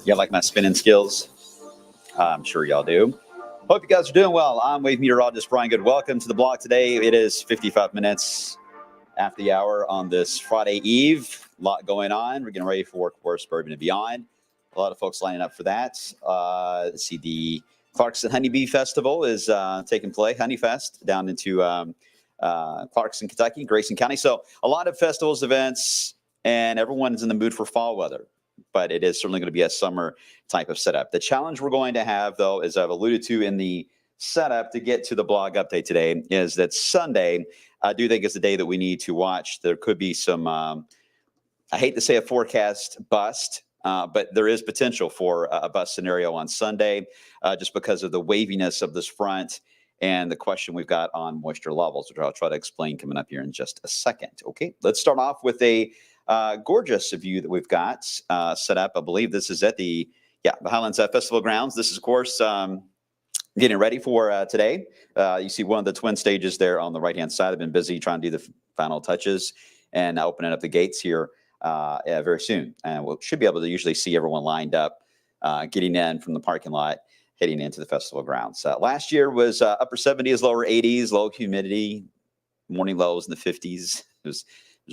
You like my spinning skills? I'm sure y'all do. Hope you guys are doing well. I'm wave meteorologist Brian Goode. Welcome to the blog today. It is 55 minutes after the hour on this Friday Eve. A lot going on. We're getting ready for, of course, Bourbon and Beyond. A lot of folks lining up for that. Let's see, the Clarkson Honeybee Festival is taking place, Honeyfest, down into Clarkson, Kentucky, Grayson County. So a lot of festivals, events, and everyone's in the mood for fall weather. But it is certainly going to be a summer type of setup. The challenge we're going to have, though, as I've alluded to in the setup to get to the blog update today, is that Sunday, I do think is the day that we need to watch. There could be some, I hate to say a forecast bust, but there is potential for a bust scenario on Sunday just because of the waviness of this front and the question we've got on moisture levels, which I'll try to explain coming up here in just a second. Okay, let's start off with a gorgeous view that we've got set up. I believe this is at the Highlands Festival grounds. This is, of course, getting ready for today. You see one of the twin stages there on the right-hand side. I've been busy trying to do the final touches and opening up the gates here very soon. And we should be able to usually see everyone lined up, getting in from the parking lot, heading into the festival grounds. Last year was upper 70s, lower 80s, low humidity, morning lows in the 50s. It was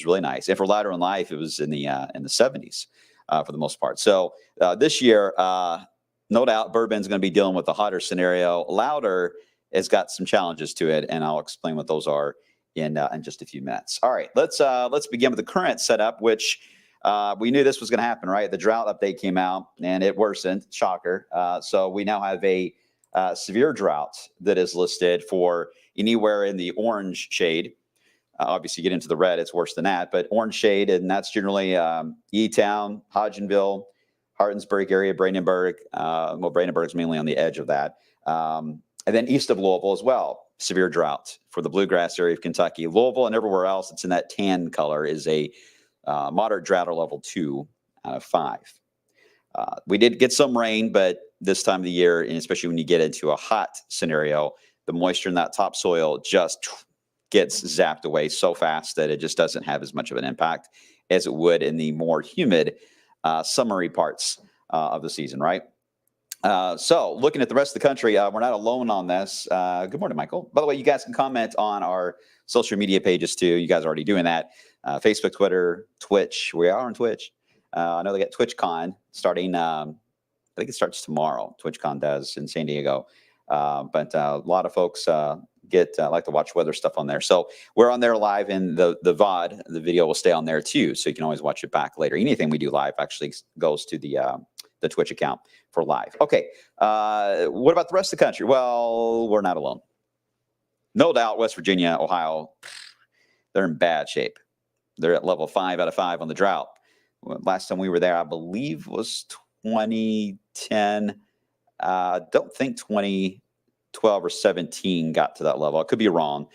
really nice. And for later in life, it was in the 70s for the most part. So this year, no doubt, Bourbon's going to be dealing with the hotter scenario. Louder has got some challenges to it, and I'll explain what those are in just a few minutes. All right, let's begin with the current setup, which we knew this was going to happen, right? The drought update came out, and it worsened. Shocker. So we now have a severe drought that is listed for anywhere in the orange shade. Obviously, you get into the red, it's worse than that. But orange shade, and that's generally E-Town, Hodgenville, Hartinsburg area, Brandenburg. Well, Brandenburg's mainly on the edge of that. And then east of Louisville as well, severe drought for the bluegrass area of Kentucky. Louisville and everywhere else, it's in that tan color, is a moderate drought or level 2 out of 5. We did get some rain, but this time of the year, and especially when you get into a hot scenario, the moisture in that topsoil just gets zapped away so fast that it just doesn't have as much of an impact as it would in the more humid summery parts of the season, right? So looking at the rest of the country, we're not alone on this. Good morning, Michael. By the way, you guys can comment on our social media pages too. You guys are already doing that. Facebook, Twitter, Twitch. We are on Twitch. I know they got TwitchCon starting, I think it starts tomorrow. TwitchCon does in San Diego. But a lot of folks like to watch weather stuff on there. So we're on there live, and the VOD, the video will stay on there too. So you can always watch it back later. Anything we do live actually goes to the Twitch account for live. Okay. What about the rest of the country? Well, we're not alone. No doubt West Virginia, Ohio, they're in bad shape. They're at level 5 out of 5 on the drought. Last time we were there, I believe, was 2010. Don't think 2012 or 17 got to that level. I could be wrong.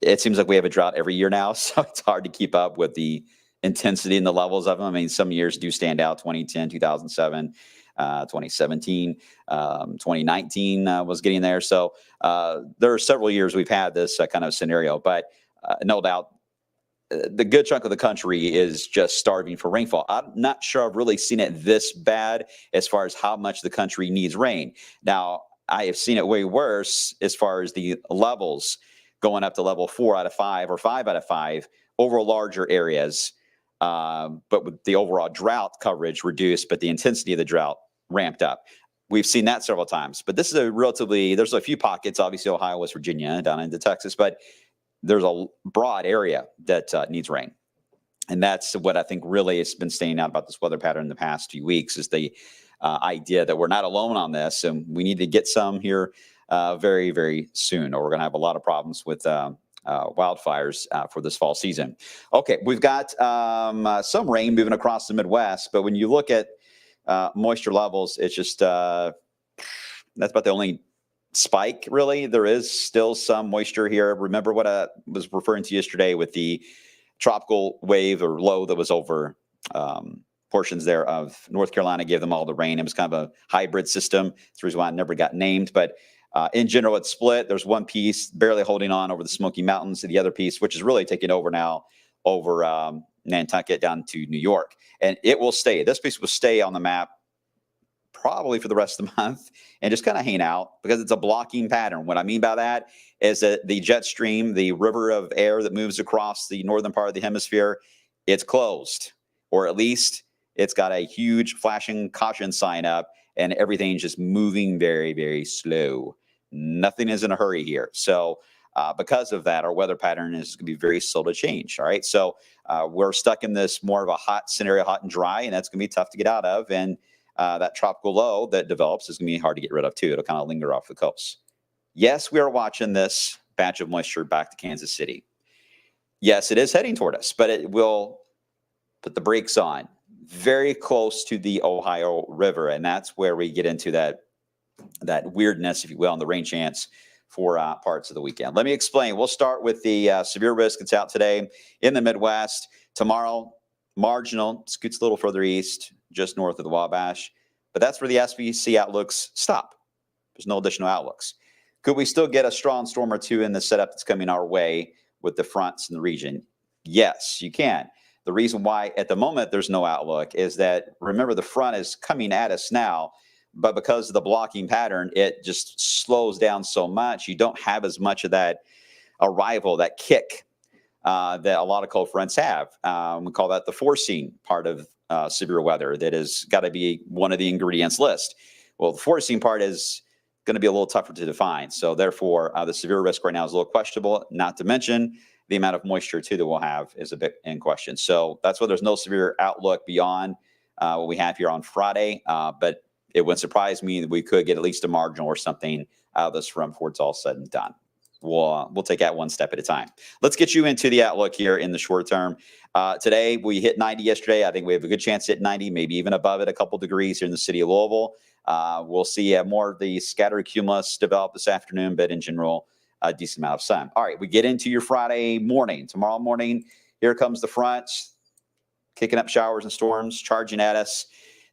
It seems like we have a drought every year now, so it's hard to keep up with the intensity and the levels of them. I mean, some years do stand out. 2010, 2007, 2017, 2019 was getting there. So there are several years we've had this kind of scenario, but no doubt the good chunk of the country is just starving for rainfall. I'm not sure I've really seen it this bad as far as how much the country needs rain. Now, I have seen it way worse as far as the levels going up to level 4 out of 5 or 5 out of 5 over larger areas, but with the overall drought coverage reduced, but the intensity of the drought ramped up. We've seen that several times, but this is there's a few pockets, obviously Ohio, West Virginia, down into Texas, but there's a broad area that needs rain. And that's what I think really has been standing out about this weather pattern in the past few weeks, is the idea that we're not alone on this, and we need to get some here very, very soon, or we're going to have a lot of problems with wildfires for this fall season. Okay, we've got some rain moving across the Midwest, but when you look at moisture levels, it's just that's about the only spike, really. There is still some moisture here. Remember what I was referring to yesterday with the tropical wave or low that was over portions there of North Carolina, gave them all the rain. It was kind of a hybrid system. That's the reason why it never got named. But in general, it's split. There's one piece barely holding on over the Smoky Mountains, and the other piece, which is really taking over now over Nantucket down to New York. And it will stay. This piece will stay on the map probably for the rest of the month and just kind of hang out because it's a blocking pattern. What I mean by that is that the jet stream, the river of air that moves across the northern part of the hemisphere, it's closed, or at least it's got a huge flashing caution sign up, and everything's just moving very, very slow. Nothing is in a hurry here. So because of that, our weather pattern is going to be very slow to change. All right. So we're stuck in this more of a hot scenario, hot and dry, and that's going to be tough to get out of. And that tropical low that develops is going to be hard to get rid of, too. It'll kind of linger off the coast. Yes, we are watching this batch of moisture back to Kansas City. Yes, it is heading toward us, but it will put the brakes on very close to the Ohio River. And that's where we get into that weirdness, if you will, and the rain chance for parts of the weekend. Let me explain. We'll start with the severe risk that's out today in the Midwest. Tomorrow, marginal, scoots a little further east, just north of the Wabash. But that's where the SPC outlooks stop. There's no additional outlooks. Could we still get a strong storm or two in the setup that's coming our way with the fronts in the region? Yes, you can. The reason why at the moment there's no outlook is that, remember, the front is coming at us now. But because of the blocking pattern, it just slows down so much. You don't have as much of that arrival, that kick that a lot of cold fronts have. We call that the forcing part of severe weather that has got to be one of the ingredients list. Well, the forcing part is going to be a little tougher to define. So therefore, the severe risk right now is a little questionable, not to mention the amount of moisture, too, that we'll have is a bit in question. So that's why there's no severe outlook beyond what we have here on Friday. But it wouldn't surprise me that we could get at least a marginal or something out of this front before it's all said and done. We'll take that one step at a time. Let's get you into the outlook here in the short term. Today, we hit 90 yesterday. I think we have a good chance to hit 90, maybe even above it, a couple degrees here in the city of Louisville. We'll see more of the scattered cumulus develop this afternoon, but in general, a decent amount of sun. All right, we get into your Friday morning. Tomorrow morning, here comes the front, kicking up showers and storms, charging at us.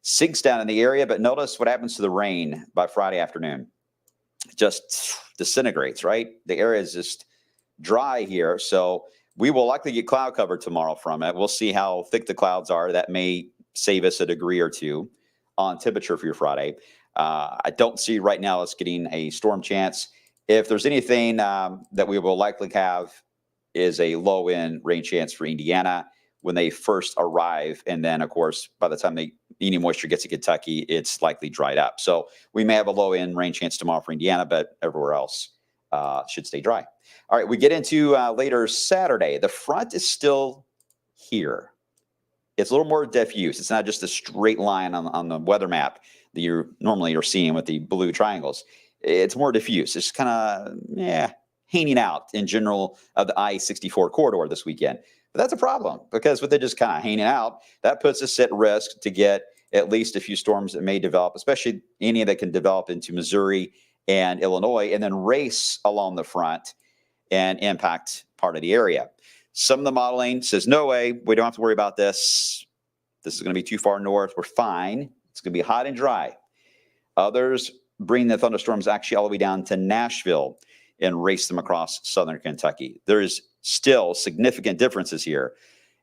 Sinks down in the area, but notice what happens to the rain by Friday afternoon. It just disintegrates, right? The area is just dry here, so we will likely get cloud cover tomorrow from it. We'll see how thick the clouds are. That may save us a degree or two on temperature for your Friday. I don't see right now us getting a storm chance. If there's anything that we will likely have is a low-end rain chance for Indiana when they first arrive. And then, of course, by the time any moisture gets to Kentucky, it's likely dried up. So we may have a low-end rain chance tomorrow for Indiana, but everywhere else should stay dry. All right, we get into later Saturday. The front is still here. It's a little more diffuse. It's not just a straight line on the weather map that you're seeing with the blue triangles. It's more diffuse. It's kind of, hanging out in general of the I-64 corridor this weekend. But that's a problem because with it just kind of hanging out, that puts us at risk to get at least a few storms that may develop, especially any that can develop into Missouri and Illinois, and then race along the front and impact part of the area. Some of the modeling says, no way, we don't have to worry about this. This is going to be too far north. We're fine. It's going to be hot and dry. Others bring the thunderstorms actually all the way down to Nashville and race them across southern Kentucky. There's still significant differences here.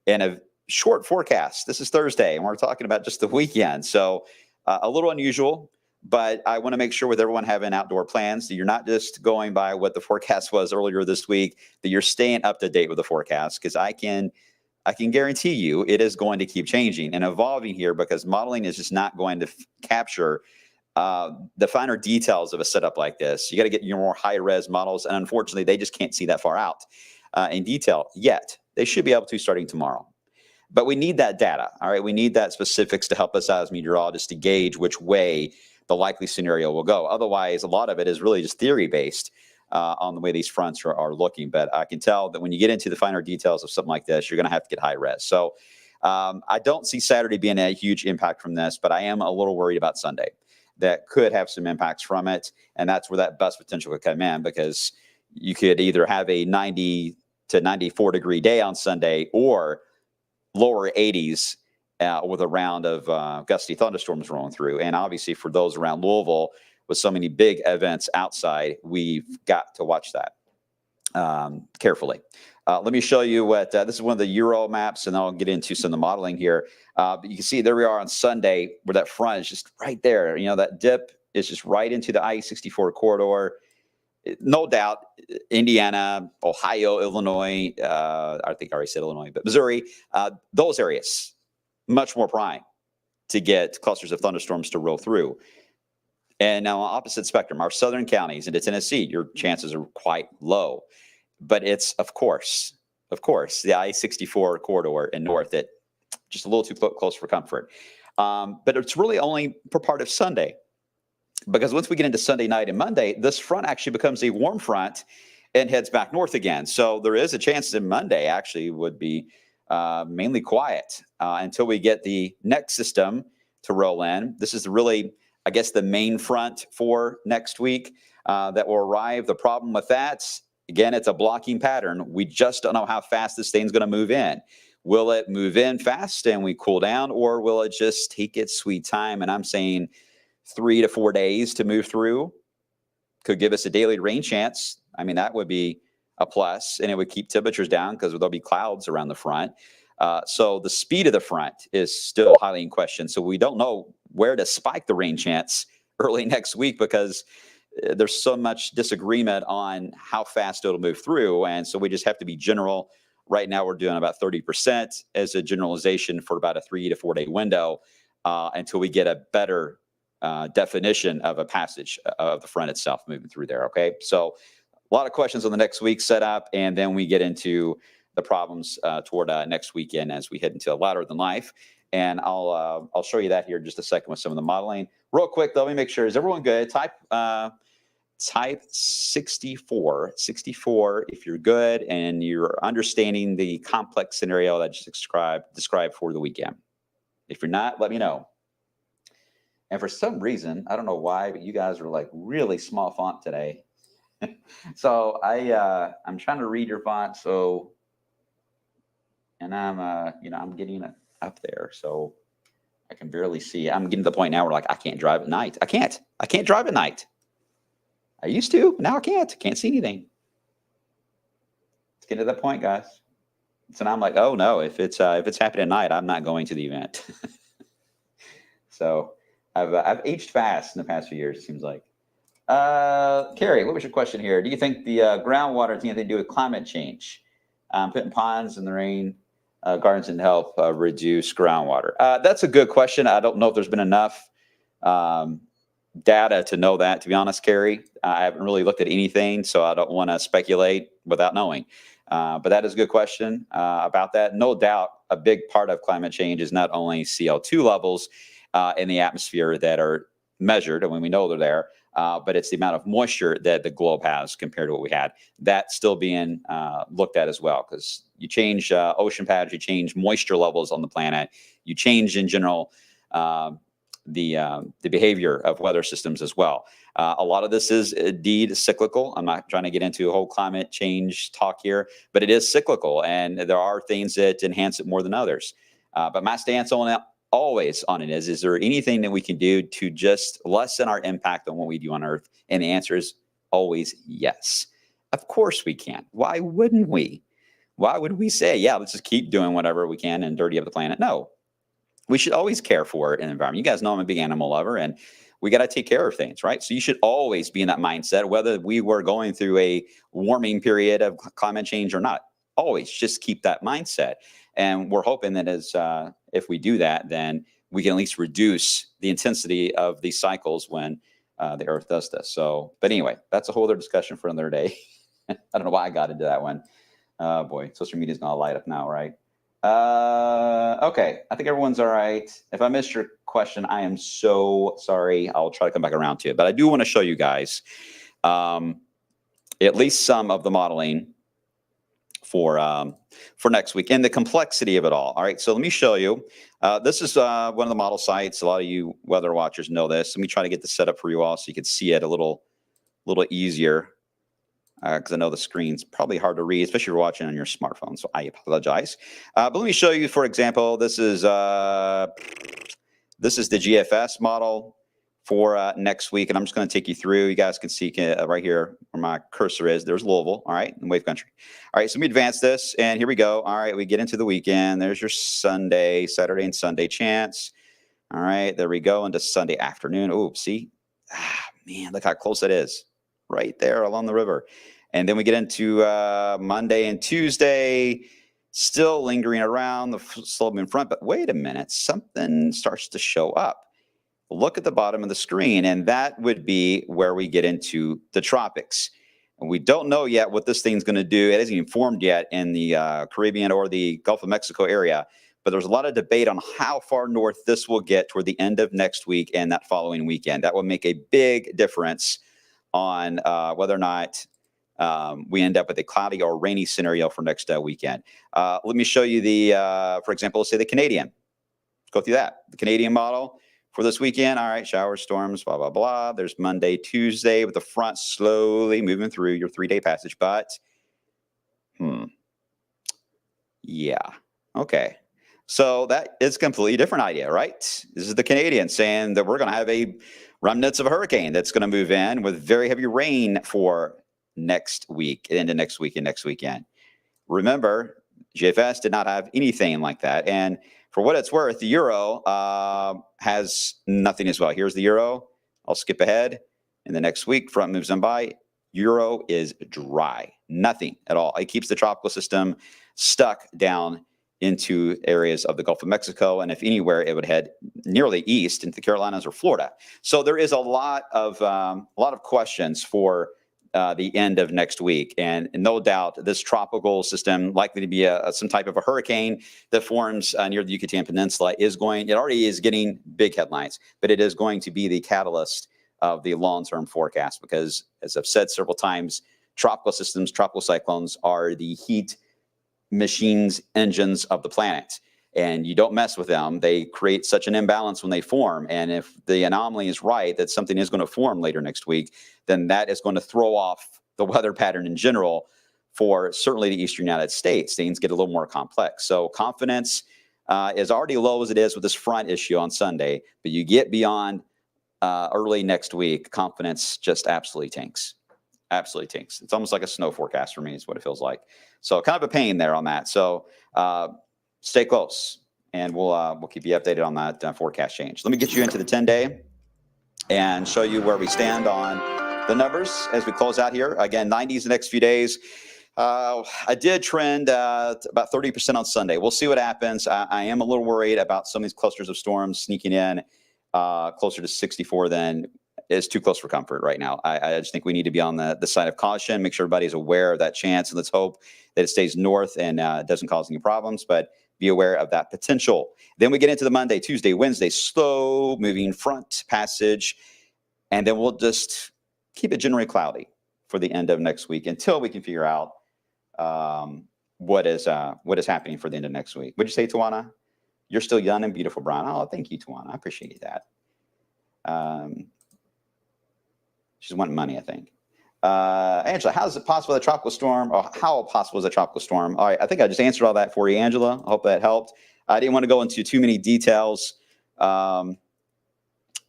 And a short forecast. This is Thursday, and we're talking about just the weekend. So a little unusual, but I want to make sure with everyone having outdoor plans that you're not just going by what the forecast was earlier this week, that you're staying up to date with the forecast, because I can guarantee you it is going to keep changing and evolving here, because modeling is just not going to capture the finer details of a setup like this. You got to get your more high-res models, and unfortunately, they just can't see that far out in detail yet. They should be able to starting tomorrow. But we need that data, all right? We need that specifics to help us out as meteorologists to gauge which way the likely scenario will go. Otherwise, a lot of it is really just theory-based on the way these fronts are looking. But I can tell that when you get into the finer details of something like this, you're going to have to get high-res. So I don't see Saturday being a huge impact from this, but I am a little worried about Sunday. That could have some impacts from it, and that's where that bust potential could come in, because you could either have a 90 to 94 degree day on Sunday or lower 80s with a round of gusty thunderstorms rolling through. And obviously for those around Louisville with so many big events outside, we've got to watch that. carefully. Let me show you what this is one of the Euro maps, and I'll get into some of the modeling here. But you can see there we are on Sunday, where that front is just right there. You know, that dip is just right into the I-64 corridor. No doubt, Indiana, Ohio, Illinois, I think I already said Illinois, but Missouri, those areas, much more prime to get clusters of thunderstorms to roll through. And now on opposite spectrum, our southern counties into Tennessee, your chances are quite low. But it's, of course, the I-64 corridor and north that just a little too close for comfort. But it's really only for part of Sunday. Because once we get into Sunday night and Monday, this front actually becomes a warm front and heads back north again. So there is a chance that Monday actually would be mainly quiet until we get the next system to roll in. This is really, I guess, the main front for next week that will arrive. The problem with that, again, it's a blocking pattern. We just don't know how fast this thing's going to move in. Will it move in fast and we cool down, or will it just take its sweet time? And I'm saying 3 to 4 days to move through. Could give us a daily rain chance. I mean, that would be a plus, and it would keep temperatures down because there'll be clouds around the front. So the speed of the front is still highly in question. So we don't know where to spike the rain chance early next week because there's so much disagreement on how fast it'll move through. And so we just have to be general. Right now, we're doing about 30% as a generalization for about a 3 to 4 day window until we get a better definition of a passage of the front itself moving through there. Okay, so a lot of questions on the next week setup, and then we get into the problems toward next weekend as we head into latter than life. And I'll show you that here in just a second with some of the modeling. Real quick though, let me make sure, is everyone good? Type 64 if you're good and you're understanding the complex scenario that I just described for the weekend. If you're not, let me know. And for some reason, I don't know why, but you guys are like really small font today. So I'm trying to read your font. So, and I'm getting it up there. So I can barely see. I'm getting to the point now where like, I can't drive at night. I can't drive at night. I used to, now I can't see anything. Let's get to that point, guys. So now I'm like, oh no, if it's happening at night, I'm not going to the event. So I've aged fast in the past few years, it seems like. Carrie, what was your question here? Do you think the groundwater has anything to do with climate change? Putting ponds in the rain gardens and help reduce groundwater? That's a good question. I don't know if there's been enough data to know that, to be honest, Carrie. I haven't really looked at anything, so I don't want to speculate without knowing. But that is a good question about that. No doubt, a big part of climate change is not only CO2 levels in the atmosphere that are measured, and when we know they're there, but it's the amount of moisture that the globe has compared to what we had. That's still being looked at as well, because you change ocean patterns, you change moisture levels on the planet, you change in general the behavior of weather systems as well. A lot of this is indeed cyclical. I'm not trying to get into a whole climate change talk here, but it is cyclical, and there are things that enhance it more than others. But my stance on it, always on it, is there anything that we can do to just lessen our impact on what we do on Earth? And the answer is always yes. Of course we can. Why wouldn't we? Why would we say, yeah, let's just keep doing whatever we can and dirty up the planet? No. We should always care for an environment. You guys know I'm a big animal lover, and we got to take care of things, right? So you should always be in that mindset, whether we were going through a warming period of climate change or not. Always just keep that mindset. And we're hoping that as if we do that, then we can at least reduce the intensity of these cycles when the Earth does this. So, but anyway, that's a whole other discussion for another day. I don't know why I got into that one. Boy, social media is going to light up now, right? Okay, I think everyone's all right. If I missed your question, I am so sorry. I'll try to come back around to it. But I do want to show you guys at least some of the modeling for next week and the complexity of it all. All right, so let me show you. This is one of the model sites. A lot of you weather watchers know this. Let me try to get this set up for you all so you can see it a little easier, because I know the screen's probably hard to read, especially if you're watching on your smartphone, so I apologize. But let me show you, for example, this is the GFS model for next week. And I'm just going to take you through. You guys can see right here where my cursor is. There's Louisville, all right, in Wave Country. All right, so let me advance this, and here we go. All right, we get into the weekend. There's your Saturday and Sunday chance. All right, there we go into Sunday afternoon. Oh, see? Man, look how close that is. Right there along the river. And then we get into Monday and Tuesday, still lingering around the slope in front. But wait a minute, something starts to show up. Look at the bottom of the screen, and that would be where we get into the tropics. And we don't know yet what this thing's going to do. It isn't even formed yet in the Caribbean or the Gulf of Mexico area. But there's a lot of debate on how far north this will get toward the end of next week and that following weekend. That will make a big difference on whether or not we end up with a cloudy or rainy scenario for next weekend. Let me show you for example, let's say the Canadian. Let's go through that. The Canadian model for this weekend. All right, showers, storms, blah, blah, blah. There's Monday, Tuesday with the front slowly moving through your 3-day passage. But, yeah, okay. So that is a completely different idea, right? This is the Canadian saying that we're going to have a remnants of a hurricane that's going to move in with very heavy rain for next week, into next week and next weekend. Remember, GFS did not have anything like that. And for what it's worth, the Euro has nothing as well. Here's the Euro. I'll skip ahead. In the next week, front moves on by. Euro is dry. Nothing at all. It keeps the tropical system stuck down into areas of the Gulf of Mexico, and if anywhere, it would head nearly east into the Carolinas or Florida. So there is a lot of questions for the end of next week, and no doubt this tropical system, likely to be some type of a hurricane that forms near the Yucatan Peninsula, it already is getting big headlines, but it is going to be the catalyst of the long-term forecast because, as I've said several times, tropical systems, tropical cyclones are the heat engines of the planet, and you don't mess with them. They create such an imbalance when they form, and if the anomaly is right that something is going to form later next week, then that is going to throw off the weather pattern in general for certainly the eastern United States. Things get a little more complex. So confidence is already low as it is with this front issue on Sunday, but you get beyond early next week, confidence just absolutely tanks. Absolutely tanks. It's almost like a snow forecast for me is what it feels like. So kind of a pain there on that. So stay close, and we'll keep you updated on that forecast change. Let me get you into the 10-day and show you where we stand on the numbers as we close out here. Again, 90s the next few days. I did trend about 30% on Sunday. We'll see what happens. I am a little worried about some of these clusters of storms sneaking in closer to 64 than is too close for comfort right now. I just think we need to be on the side of caution, make sure everybody's aware of that chance, and let's hope that it stays north and doesn't cause any problems, but be aware of that potential. Then we get into the Monday, Tuesday, Wednesday, slow moving front passage, and then we'll just keep it generally cloudy for the end of next week until we can figure out what is happening for the end of next week. Would you say, Tawana? You're still young and beautiful, Brian. Oh, thank you, Tawana. I appreciate that. She's wanting money, I think. Angela, how is it possible that tropical storm, or how possible is a tropical storm? All right, I think I just answered all that for you, Angela. I hope that helped. I didn't want to go into too many details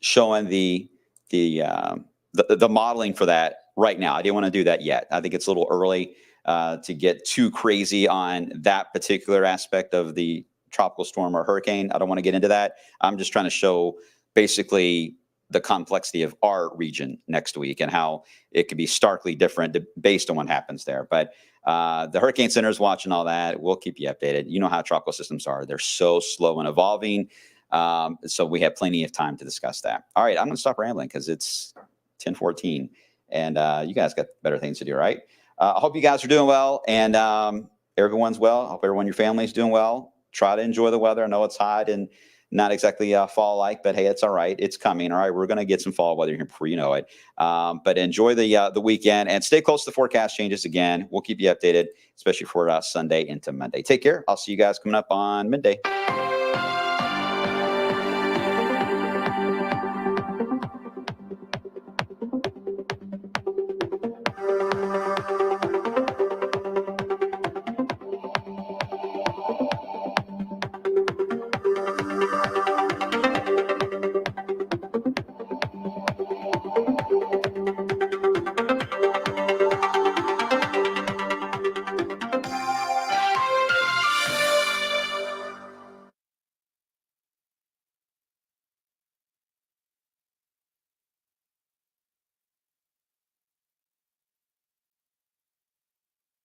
showing the modeling for that right now. I didn't want to do that yet. I think it's a little early to get too crazy on that particular aspect of the tropical storm or hurricane. I don't want to get into that. I'm just trying to show basically the complexity of our region next week and how it could be starkly different based on what happens there. But the Hurricane Center is watching all that. We'll keep you updated. You know how tropical systems are. They're so slow and evolving. So we have plenty of time to discuss that. All right, I'm going to stop rambling because it's 10:14 and you guys got better things to do, right? I hope you guys are doing well and everyone's well. I hope everyone in your family is doing well. Try to enjoy the weather. I know it's hot and not exactly fall-like, but hey, it's all right. It's coming. All right, we're going to get some fall weather here before you know it. But enjoy the weekend and stay close to the forecast changes. Again, we'll keep you updated, especially for Sunday into Monday. Take care. I'll see you guys coming up on midday.